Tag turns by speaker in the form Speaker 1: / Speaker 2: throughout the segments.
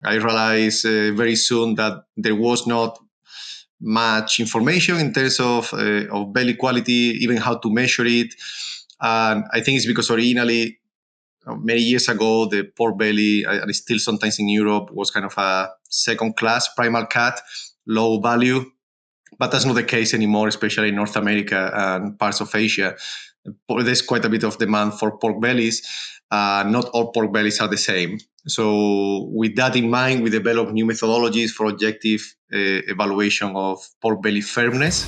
Speaker 1: I realized very soon that there was not much information in terms of belly quality, even how to measure it. And I think it's because originally, many years ago, the pork belly, and still sometimes in Europe, was kind of a second-class primal cut, low value. But that's not the case anymore, especially in North America and parts of Asia. There's quite a bit of demand for pork bellies. Not all pork bellies are the same. So with that in mind, we developed new methodologies for objective evaluation of pork belly firmness.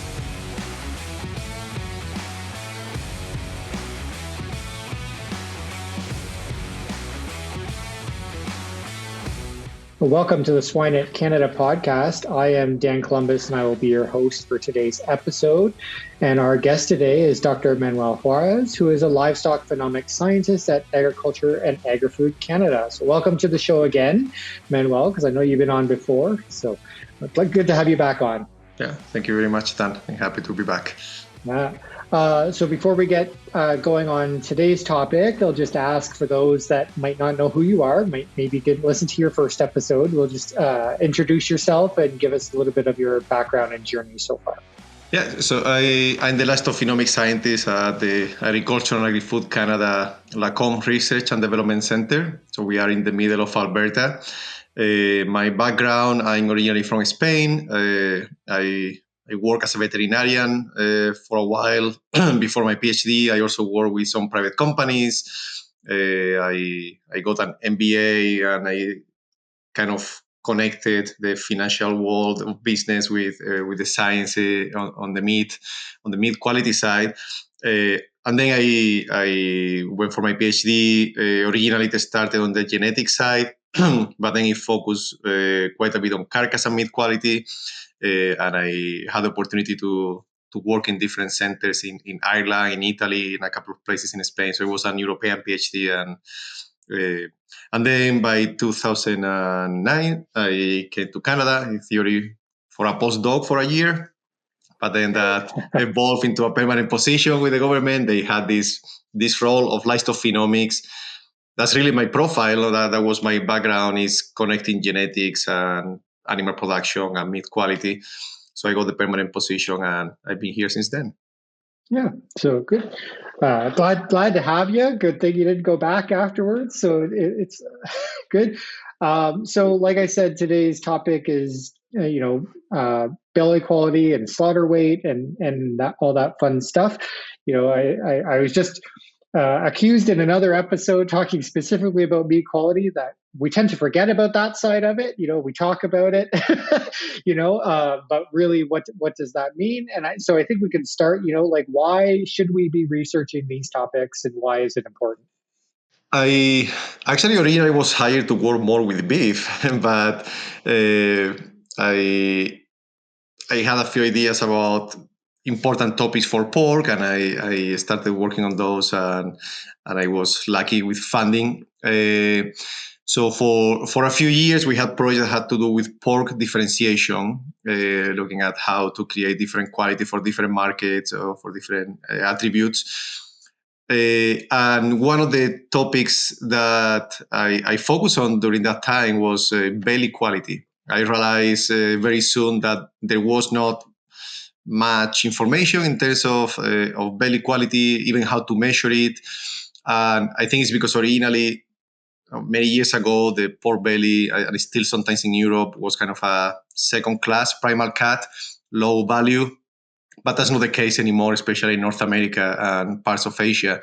Speaker 2: Welcome to the Swine Canada podcast. I am Dan Columbus and I will be your host for today's episode. And our guest today is Dr. Manuel Juarez, who is a Livestock Phenomics Scientist at Agriculture and Agri-Food Canada. So welcome to the show again, Manuel, because I know you've been on before. So good to have you back on.
Speaker 1: Yeah, thank you very much, Dan. I'm happy to be back.
Speaker 2: So before we get going on today's topic, I'll just ask for those that might not know who you are, maybe didn't listen to your first episode, we'll just introduce yourself and give us a little bit of your background and journey so far.
Speaker 1: Yeah, so I'm the Livestock Phenomics Scientist at the Agriculture and Agri-Food Canada Lacombe Research and Development Center. So we are in the middle of Alberta. My background, I'm originally from Spain. I worked as a veterinarian for a while. Before my PhD, I also worked with some private companies. I got an MBA, and I kind of connected the financial world of business with the science on the meat quality side. And then I went for my PhD. Originally, it started on the genetic side, but then it focused quite a bit on carcass and meat quality. And I had the opportunity to work in different centers in Ireland, in Italy, in a couple of places in Spain. So it was an European PhD. And then by 2009, I came to Canada in theory for a postdoc for a year. But then that evolved into a permanent position with the government. They had this role of livestock phenomics. That's really my profile. That was my background, is connecting genetics and animal production and meat quality. So I got the permanent position, and I've been here since then.
Speaker 2: Yeah, so good. Glad to have you. Good thing you didn't go back afterwards. So it's good. So like I said, today's topic is belly quality and slaughter weight and that, all that fun stuff. I was just accused in another episode talking specifically about meat quality that we tend to forget about that side of it. We talk about it, but really what does that mean? And so I think we can start, why should we be researching these topics and why is it important?
Speaker 1: I actually originally was hired to work more with beef, but I had a few ideas about important topics for pork, and I started working on those, and I was lucky with funding. So for a few years, we had projects that had to do with pork differentiation, looking at how to create different quality for different markets or for different attributes. And one of the topics that I focused on during that time was belly quality. I realized very soon that there was not much information in terms of belly quality, even how to measure it. And I think it's because originally, many years ago, the pork belly, and still sometimes in Europe, was kind of a second-class primal cut, low value. But that's not the case anymore, especially in North America and parts of Asia.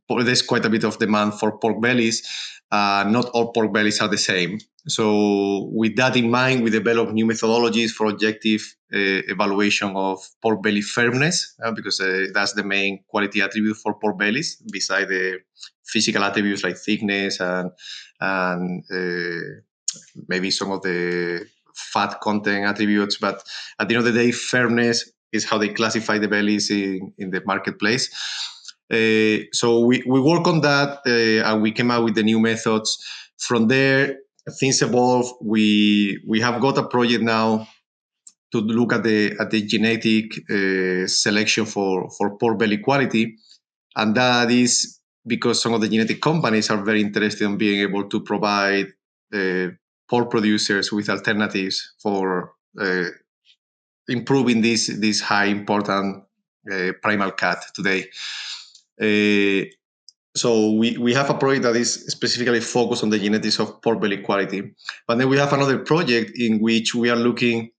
Speaker 1: There's quite a bit of demand for pork bellies. Not all pork bellies are the same. So with that in mind, we developed new methodologies for objective evaluation of pork belly firmness, because that's the main quality attribute for pork bellies, beside the physical attributes like thickness and maybe some of the fat content attributes. But at the end of the day, firmness is how they classify the bellies in the marketplace. So we work on that, and we came out with the new methods. From there, things evolve. We have got a project now to look at the genetic selection for pork belly quality, and that is because some of the genetic companies are very interested in being able to provide pork producers with alternatives for improving this high important primal cut today. So we have a project that is specifically focused on the genetics of pork belly quality. But then we have another project in which we are looking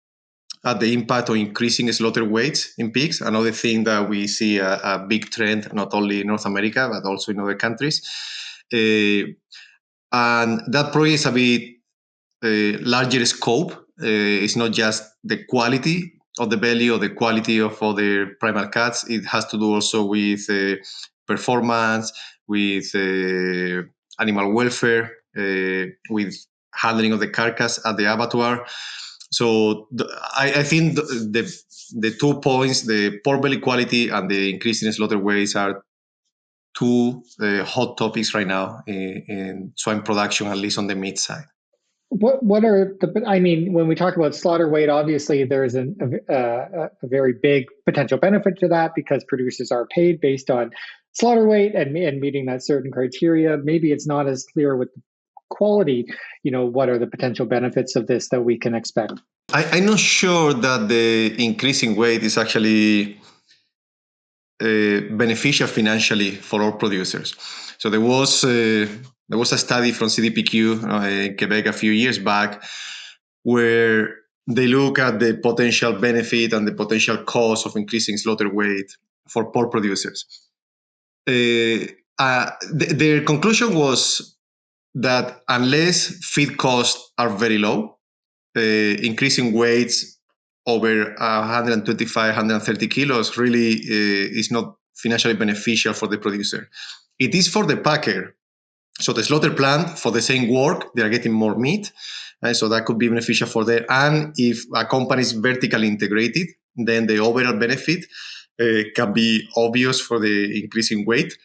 Speaker 1: at the impact of increasing slaughter weights in pigs, another thing that we see a big trend, not only in North America, but also in other countries. And that project is a bit larger scope. It's not just the quality of the belly or the quality of other primal cuts. It has to do also with performance, with animal welfare, with handling of the carcass at the abattoir. So I think the 2 points, the pork belly quality and the increase in slaughter weights, are two hot topics right now in swine production, at least on the meat side.
Speaker 2: What are the, I mean, when we talk about slaughter weight, obviously there's a very big potential benefit to that because producers are paid based on slaughter weight and meeting that certain criteria. Maybe it's not as clear with quality. What are the potential benefits of this that we can expect?
Speaker 1: I'm not sure that the increasing weight is actually beneficial financially for all producers. So there was a study from CDPQ in Quebec a few years back where they look at the potential benefit and the potential cost of increasing slaughter weight for pork producers. Their conclusion was that unless feed costs are very low, increasing weights over 125, 130 kilos really is not financially beneficial for the producer. It is for the packer. So the slaughter plant, for the same work, they are getting more meat. And so that could be beneficial for them. And if a company is vertically integrated, then the overall benefit can be obvious for the increasing weight.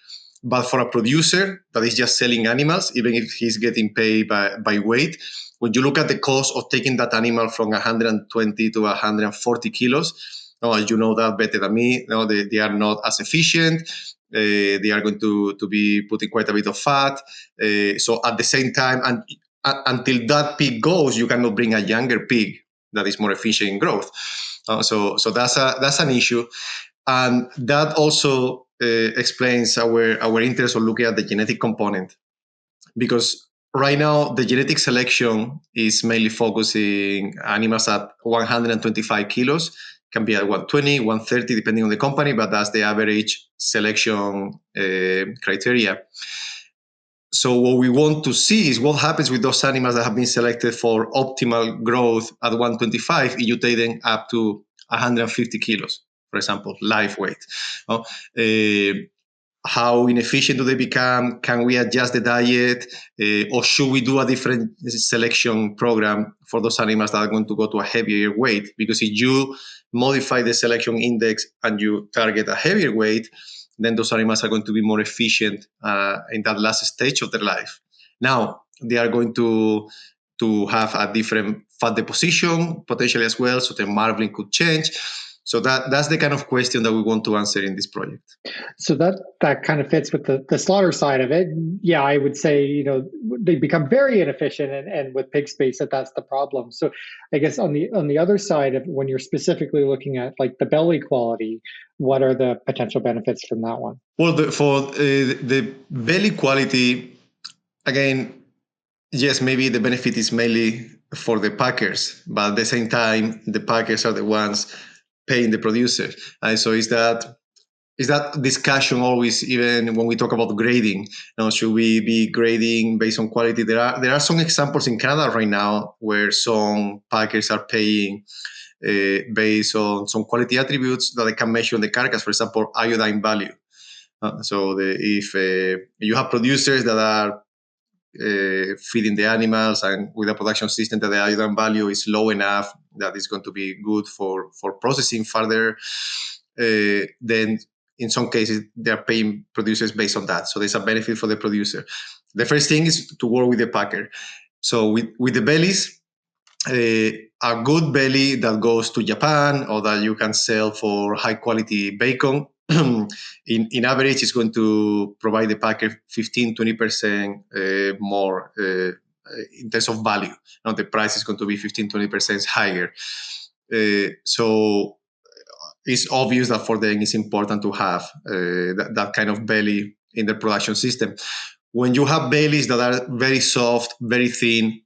Speaker 1: But for a producer that is just selling animals, even if he's getting paid by weight, when you look at the cost of taking that animal from 120 to 140 kilos, as you know that better than me, they are not as efficient. They are going to be putting quite a bit of fat. So at the same time, and until that pig goes, you cannot bring a younger pig that is more efficient in growth. So that's an issue, and that also explains our interest of looking at the genetic component, because right now the genetic selection is mainly focusing animals at 125 kilos, can be at 120, 130, depending on the company, but that's the average selection criteria. So what we want to see is what happens with those animals that have been selected for optimal growth at 125 if you take them up to 150 kilos, for example, live weight. How inefficient do they become? Can we adjust the diet? Or should we do a different selection program for those animals that are going to go to a heavier weight? Because if you modify the selection index and you target a heavier weight, then those animals are going to be more efficient in that last stage of their life. Now, they are going to have a different fat deposition potentially as well, so the marbling could change. So that's the kind of question that we want to answer in this project.
Speaker 2: So that kind of fits with the slaughter side of it. Yeah, I would say, they become very inefficient, and with pig space, that's the problem. So I guess on the other side of when you're specifically looking at like the belly quality, what are the potential benefits from that one?
Speaker 1: Well, for the belly quality, again, yes, maybe the benefit is mainly for the packers, but at the same time, the packers are the ones paying the producer. And so is that discussion always, even when we talk about grading, should we be grading based on quality? There are some examples in Canada right now where some packers are paying based on some quality attributes that they can measure on the carcass, for example, iodine value. So if you have producers that are feeding the animals and with a production system that the iodine value is low enough that it's going to be good for processing further, then in some cases they are paying producers based on that. So there's a benefit for the producer. The first thing is to work with the packer. So with the bellies, a good belly that goes to Japan or that you can sell for high quality bacon, in average is going to provide the packer 15-20% more in terms of value. Now the price is going to be 15-20% higher. So it's obvious that for them it's important to have that kind of belly in the production system. When you have bellies that are very soft, very thin,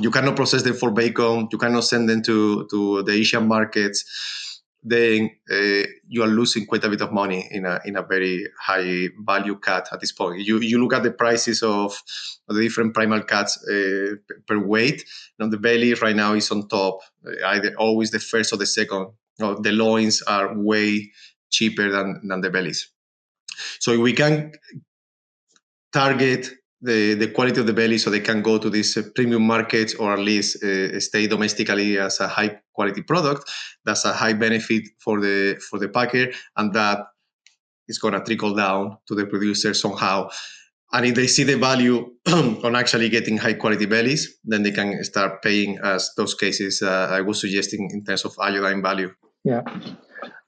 Speaker 1: you cannot process them for bacon, you cannot send them to the Asian markets, then you are losing quite a bit of money in a very high value cut at this point. You look at the prices of the different primal cuts per weight. The belly right now is on top, either always the first or the second. The loins are way cheaper than the bellies. So we can target the quality of the belly so they can go to these premium markets, or at least stay domestically as a high quality product. That's a high benefit for the packer, and that is going to trickle down to the producer somehow. And if they see the value on actually getting high quality bellies, then they can start paying as those cases I was suggesting in terms of iodine value.
Speaker 2: Yeah.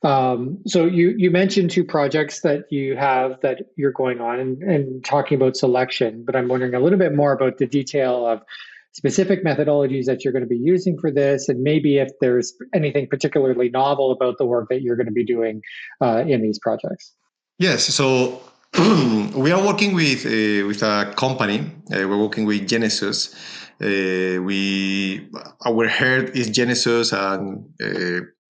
Speaker 2: So you mentioned 2 projects that you have that you're going on and talking about selection, but I'm wondering a little bit more about the detail of specific methodologies that you're going to be using for this, and maybe if there's anything particularly novel about the work that you're going to be doing in these projects.
Speaker 1: Yes, so we are working with a company. We're working with Genesis. Our herd is Genesis, and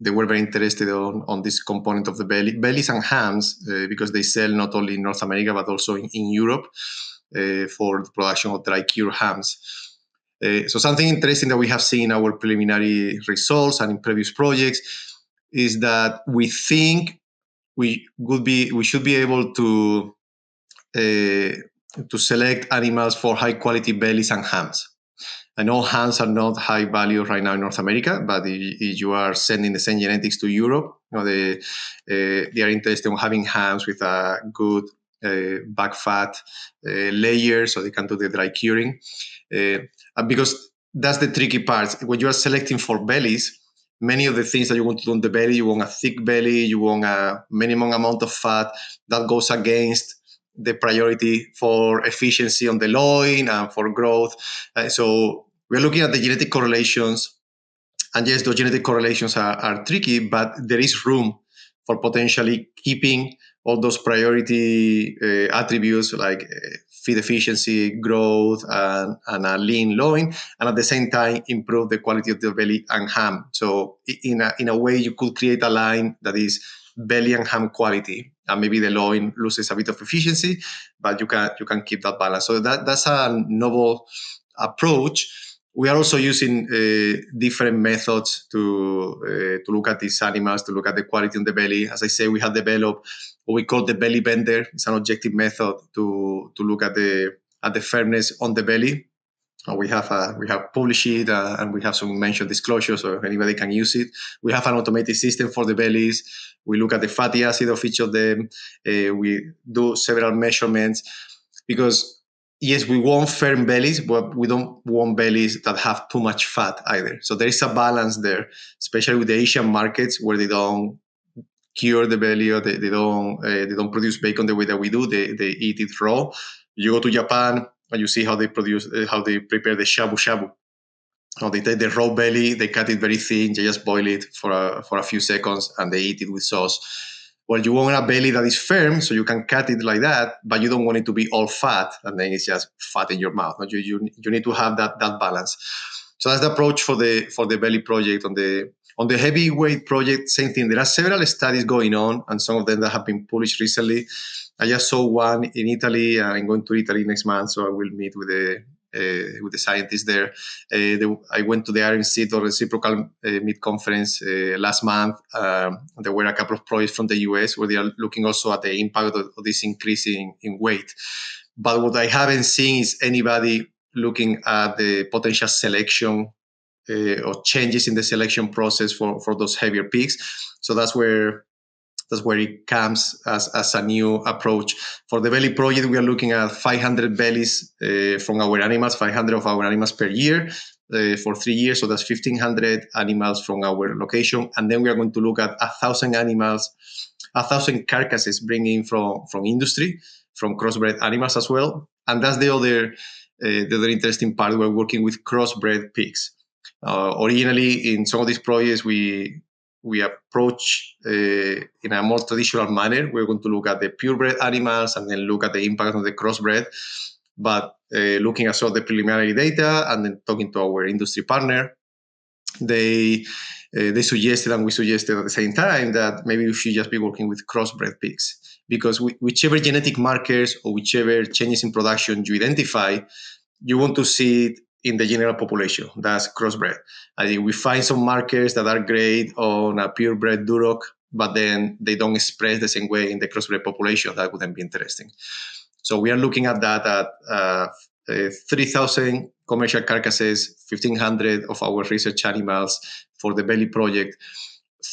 Speaker 1: they were very interested on this component of the bellies and hams, because they sell not only in North America but also in Europe for the production of dry cure hams. So something interesting that we have seen in our preliminary results and in previous projects is that we think we should be able to select animals for high quality bellies and hams. I know hams are not high value right now in North America, but if you are sending the same genetics to Europe, they are interested in having hams with a good back fat layer, so they can do the dry curing. And because that's the tricky part. When you are selecting for bellies, many of the things that you want to do on the belly, you want a thick belly, you want a minimum amount of fat. That goes against the priority for efficiency on the loin and for growth. So we're looking at the genetic correlations. And yes, those genetic correlations are tricky, but there is room for potentially keeping all those priority attributes like feed efficiency, growth, and a lean loin, and at the same time improve the quality of the belly and ham. So in a way, you could create a line that is belly and ham quality, and maybe the loin loses a bit of efficiency, but you can keep that balance. So that's a novel approach. We are also using different methods to look at these animals, to look at the quality on the belly. As I say, we have developed what we call the belly bender. It's an objective method to look at the firmness on the belly. We have published it, and we have some mentioned disclosures, so anybody can use it. We have an automated system for the bellies. We look at the fatty acid of each of them. We do several measurements, because yes, we want firm bellies, but we don't want bellies that have too much fat either. So there is a balance there, especially with the Asian markets where they don't cure the belly, or they don't produce bacon the way that we do. They eat it raw. You go to Japan and you see how they prepare the shabu shabu. They take the raw belly, they cut it very thin, they just boil it for a few seconds, and they eat it with sauce. Well, you want a belly that is firm, so you can cut it like that, but you don't want it to be all fat, and then it's just fat in your mouth. You need to have that balance. So that's the approach for the belly project. On the heavyweight project, same thing. There are several studies going on, and some of them that have been published recently. I just saw one in Italy. I'm going to Italy next month, so I will meet with the scientists there. I went to the RNC, or Reciprocal Meat Conference last month. There were a couple of projects from the US where they are looking also at the impact of this increase in weight. But what I haven't seen is anybody looking at the potential selection or changes in the selection process for those heavier pigs. So that's where it comes as a new approach. For the belly project, we are looking at 500 bellies from our animals, 500 of our animals per year for 3 years. So that's 1,500 animals from our location. And then we are going to look at 1,000 animals, 1,000 carcasses bringing from industry, from crossbred animals as well. And that's the other the other interesting part, we're working with crossbred pigs. Originally, in some of these projects, we approach in a more traditional manner. We're going to look at the purebred animals and then look at the impact on the crossbred. But looking at some of the preliminary data and then talking to our industry partner, they suggested, and we suggested at the same time, that maybe we should just be working with crossbred pigs, because whichever genetic markers or whichever changes in production you identify, you want to see it in the general population. That's crossbred. I think we find some markers that are great on a purebred Duroc, but then they don't express the same way in the crossbred population. That wouldn't be interesting. So we are looking at that at 3,000 commercial carcasses, 1,500 of our research animals for the belly project.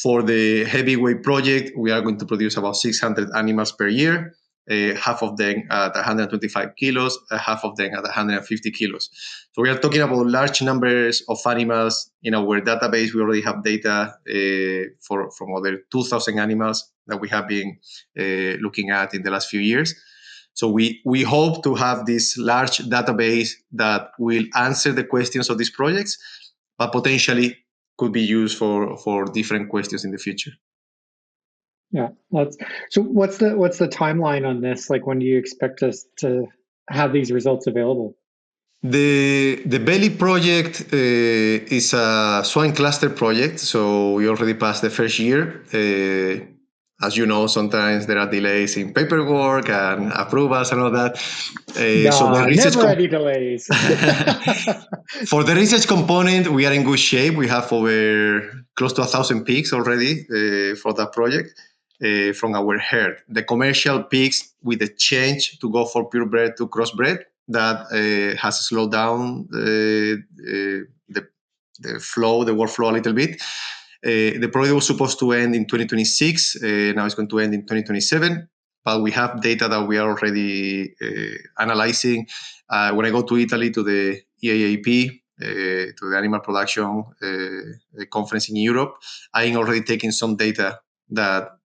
Speaker 1: For the heavyweight project, we are going to produce about 600 animals per year, half of them at 125 kilos, half of them at 150 kilos. So we are talking about large numbers of animals. In our database, we already have data from other 2,000 animals that we have been looking at in the last few years. So we hope to have this large database that will answer the questions of these projects, but potentially could be used for different questions in the future.
Speaker 2: Yeah, so what's the timeline on this? Like, when do you expect us to have these results available?
Speaker 1: The belly project is a swine cluster project, so we already passed the first year. As you know, sometimes there are delays in paperwork and approvals and all that.
Speaker 2: So the never any delays.
Speaker 1: For the research component, we are in good shape. We have over close to 1,000 pigs already for that project from our herd. The commercial pigs, with the change to go for purebred to crossbred, that has slowed down the workflow a little bit. The project was supposed to end in 2026. Now it's going to end in 2027. But we have data that we are already analyzing. When I go to Italy to the EAAP, to the Animal Production Conference in Europe, I'm already taking some data that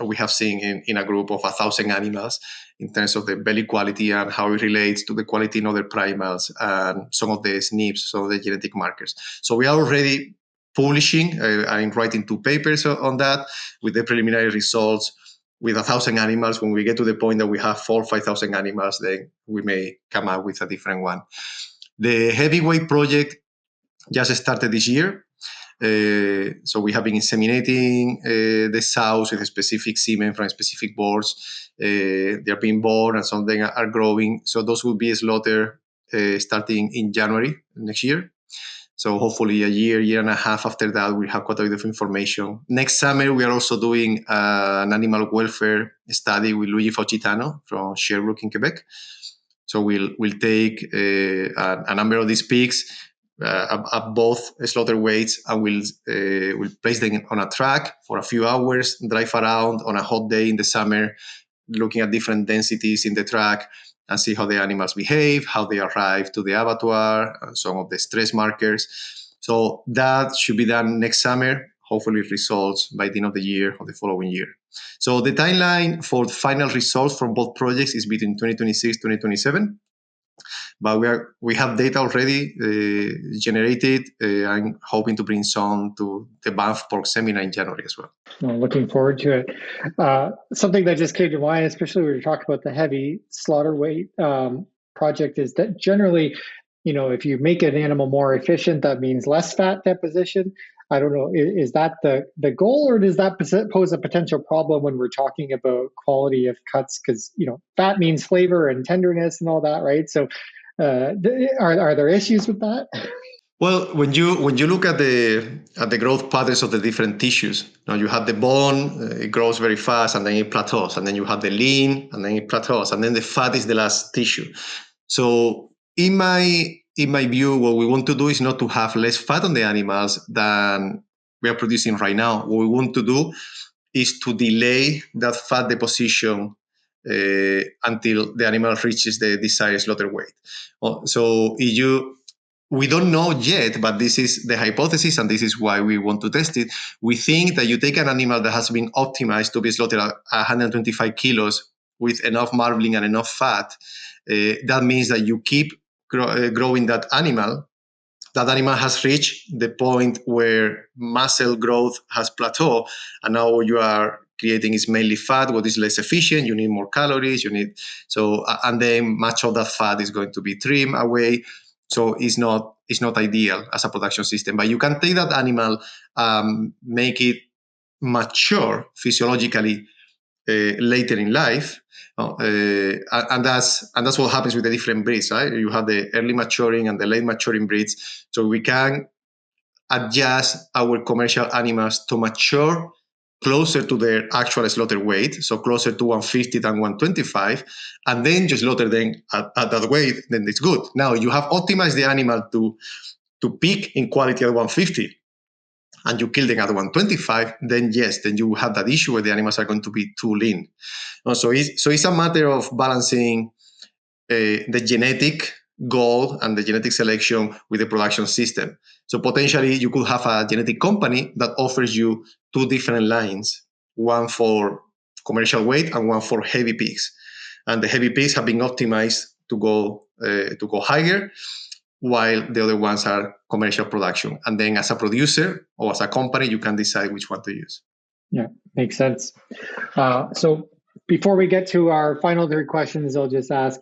Speaker 1: we have seen in a group of 1,000 animals in terms of the belly quality and how it relates to the quality in other primals and some of the SNPs, some of the genetic markers. So we are already publishing. I'm writing 2 papers on that with the preliminary results with 1,000 animals. When we get to the point that we have 4,000 or 5,000 animals, then we may come up with a different one. The heavyweight project just started this year. So we have been inseminating the sows with a specific semen from specific boards. They are being born and some of them are growing. So those will be slaughtered starting in January next year. So hopefully a year and a half after that, we'll have quite a bit of information. Next summer, we are also doing an animal welfare study with Luigi Faucitano from Sherbrooke in Quebec. So we'll take a number of these pigs at both slaughter weights, and we'll place them on a track for a few hours, drive around on a hot day in the summer, looking at different densities in the track, and see how the animals behave, how they arrive to the abattoir, some of the stress markers. So that should be done next summer. Hopefully results by the end of the year or the following year. So the timeline for the final results from both projects is between 2026 and 2027. But we have data already generated. I'm hoping to bring some to the Banff Pork Seminar in January as well.
Speaker 2: Well, looking forward to it. Something that just came to mind, especially when we were talking about the heavy slaughter weight project, is that generally, if you make an animal more efficient, that means less fat deposition. I don't know, is that the goal, or does that pose a potential problem when we're talking about quality of cuts? Because, fat means flavor and tenderness and all that, right? So are there issues with that?
Speaker 1: Well, when you look at the growth patterns of the different tissues, you have the bone, it grows very fast, and then it plateaus, and then you have the lean, and then it plateaus, and then the fat is the last tissue. So in my view, what we want to do is not to have less fat on the animals than we are producing right now. What we want to do is to delay that fat deposition until the animal reaches the desired slaughter weight. So we don't know yet, but this is the hypothesis, and this is why we want to test it. We think that you take an animal that has been optimized to be slaughtered at 125 kilos with enough marbling and enough fat. That means that you keep growing that animal has reached the point where muscle growth has plateaued, and now what you are creating is mainly fat, what is less efficient. You need more calories. And then much of that fat is going to be trimmed away. So it's not ideal as a production system. But you can take that animal, make it mature physiologically later in life, and that's what happens with the different breeds, right? You have the early maturing and the late maturing breeds, so we can adjust our commercial animals to mature closer to their actual slaughter weight, so closer to 150 than 125, and then just slaughter them at that weight. Then it's good. Now you have optimized the animal to peak in quality at 150, and you kill them at 125, then yes, then you have that issue where the animals are going to be too lean. So it's a matter of balancing the genetic goal and the genetic selection with the production system. So potentially you could have a genetic company that offers you two different lines, one for commercial weight and one for heavy pigs. And the heavy pigs have been optimized to go higher, while the other ones are commercial production. And then as a producer or as a company, you can decide which one to use.
Speaker 2: Yeah, makes sense. So before we get to our final three questions, I'll just ask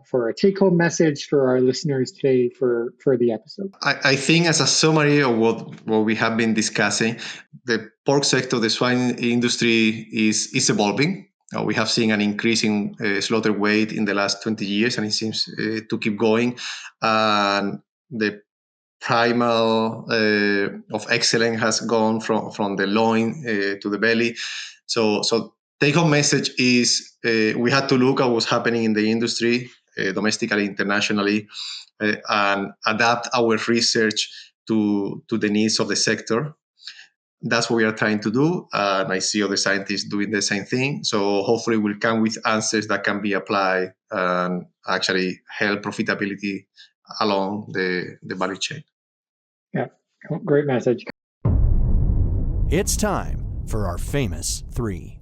Speaker 2: for a take-home message for our listeners today for the episode.
Speaker 1: I think as a summary of what we have been discussing, the pork sector, the swine industry is evolving. We have seen an increase in slaughter weight in the last 20 years, and it seems to keep going. And the primal of excellence has gone from the loin to the belly. So take-home message is we had to look at what's happening in the industry, domestically, internationally, and adapt our research to the needs of the sector. That's what we are trying to do, and I see other scientists doing the same thing. So hopefully we'll come with answers that can be applied and actually help profitability along the value chain.
Speaker 2: Yeah, great message.
Speaker 3: It's time for our famous three.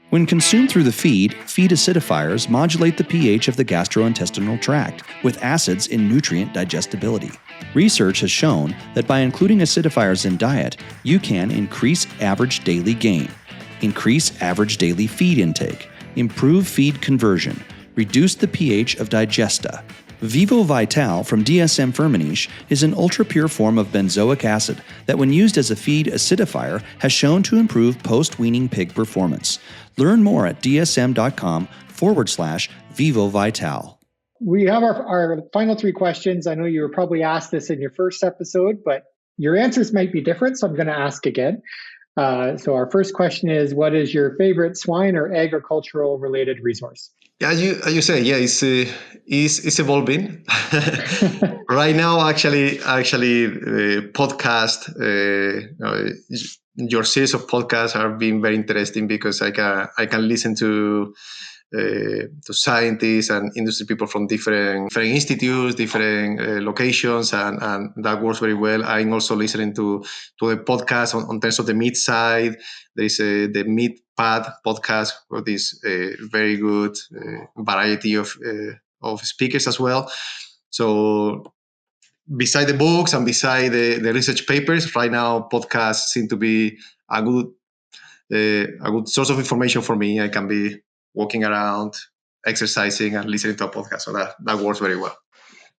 Speaker 3: When consumed through the feed acidifiers modulate the pH of the gastrointestinal tract with acids in nutrient digestibility. Research has shown that by including acidifiers in diet, you can increase average daily gain, increase average daily feed intake, improve feed conversion, reduce the pH of digesta. Vivo Vital from DSM Firmenich is an ultra-pure form of benzoic acid that, when used as a feed acidifier, has shown to improve post-weaning pig performance. Learn more at dsm.com/Vivo Vital.
Speaker 2: We have our final three questions. I know you were probably asked this in your first episode, but your answers might be different, so I'm going to ask again. So our first question is, what is your favorite swine or agricultural related resource?
Speaker 1: Yeah, you say, yeah, it's evolving. Right now, actually, podcast, your series of podcasts are being very interesting because I can listen to scientists and industry people from different institutes, different locations, and that works very well. I'm also listening to the podcast on terms of the meat side. There is the Meat Pad podcast with this very good variety of speakers as well. So beside the books and beside the research papers, right now podcasts seem to be a good source of information for me. I can be walking around, exercising, and listening to a podcast. So that works very well.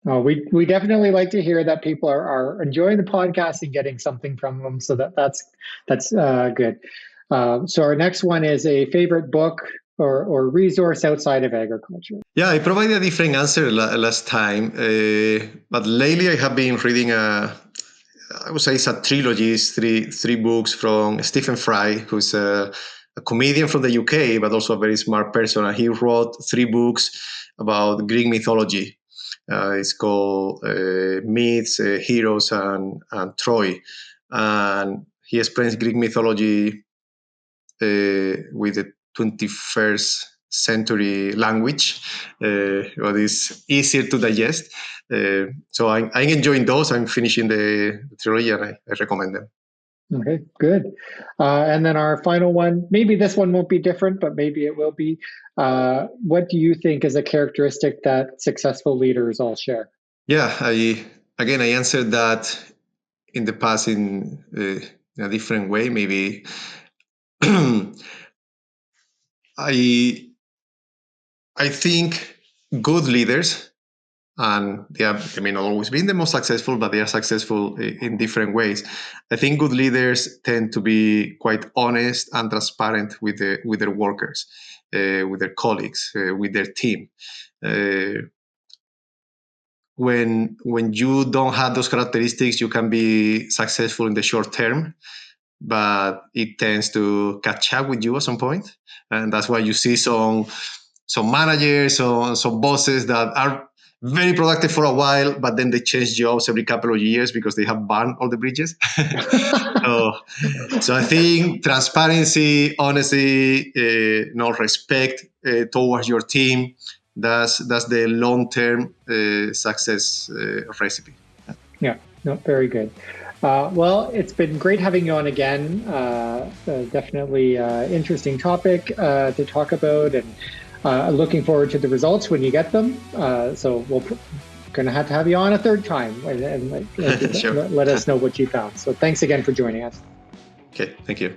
Speaker 2: We definitely like to hear that people are enjoying the podcast and getting something from them. So that's good. So our next one is a favorite book or resource outside of agriculture.
Speaker 1: Yeah, I provided a different answer last time, but lately I have been reading I would say it's a trilogy. It's three books from Stephen Fry, who's a comedian from the UK, but also a very smart person. And he wrote 3 books about Greek mythology. It's called Myths, Heroes, and Troy. And he explains Greek mythology with the 21st century language, what is easier to digest. So I'm enjoying those. I'm finishing the trilogy, and I recommend them.
Speaker 2: Okay, good. And then our final one, maybe this one won't be different, but maybe it will be. What do you think is a characteristic that successful leaders all share?
Speaker 1: Yeah, I answered that in the past in a different way. Maybe I think good leaders, and they may not always be the most successful, but they are successful in different ways. I think good leaders tend to be quite honest and transparent with their workers, with their colleagues, with their team. When you don't have those characteristics, you can be successful in the short term, but it tends to catch up with you at some point, and that's why you see some managers or some bosses that are very productive for a while, but then they change jobs every couple of years because they have burned all the bridges. So I think transparency, honesty, respect towards your team. That's the long-term success recipe.
Speaker 2: Yeah, no, very good. Well, it's been great having you on again. Definitely interesting topic to talk about, and looking forward to the results when you get them. So we're going to have you on a third time and
Speaker 1: Sure.
Speaker 2: let us know what you found. So thanks again for joining us.
Speaker 1: Okay, thank you.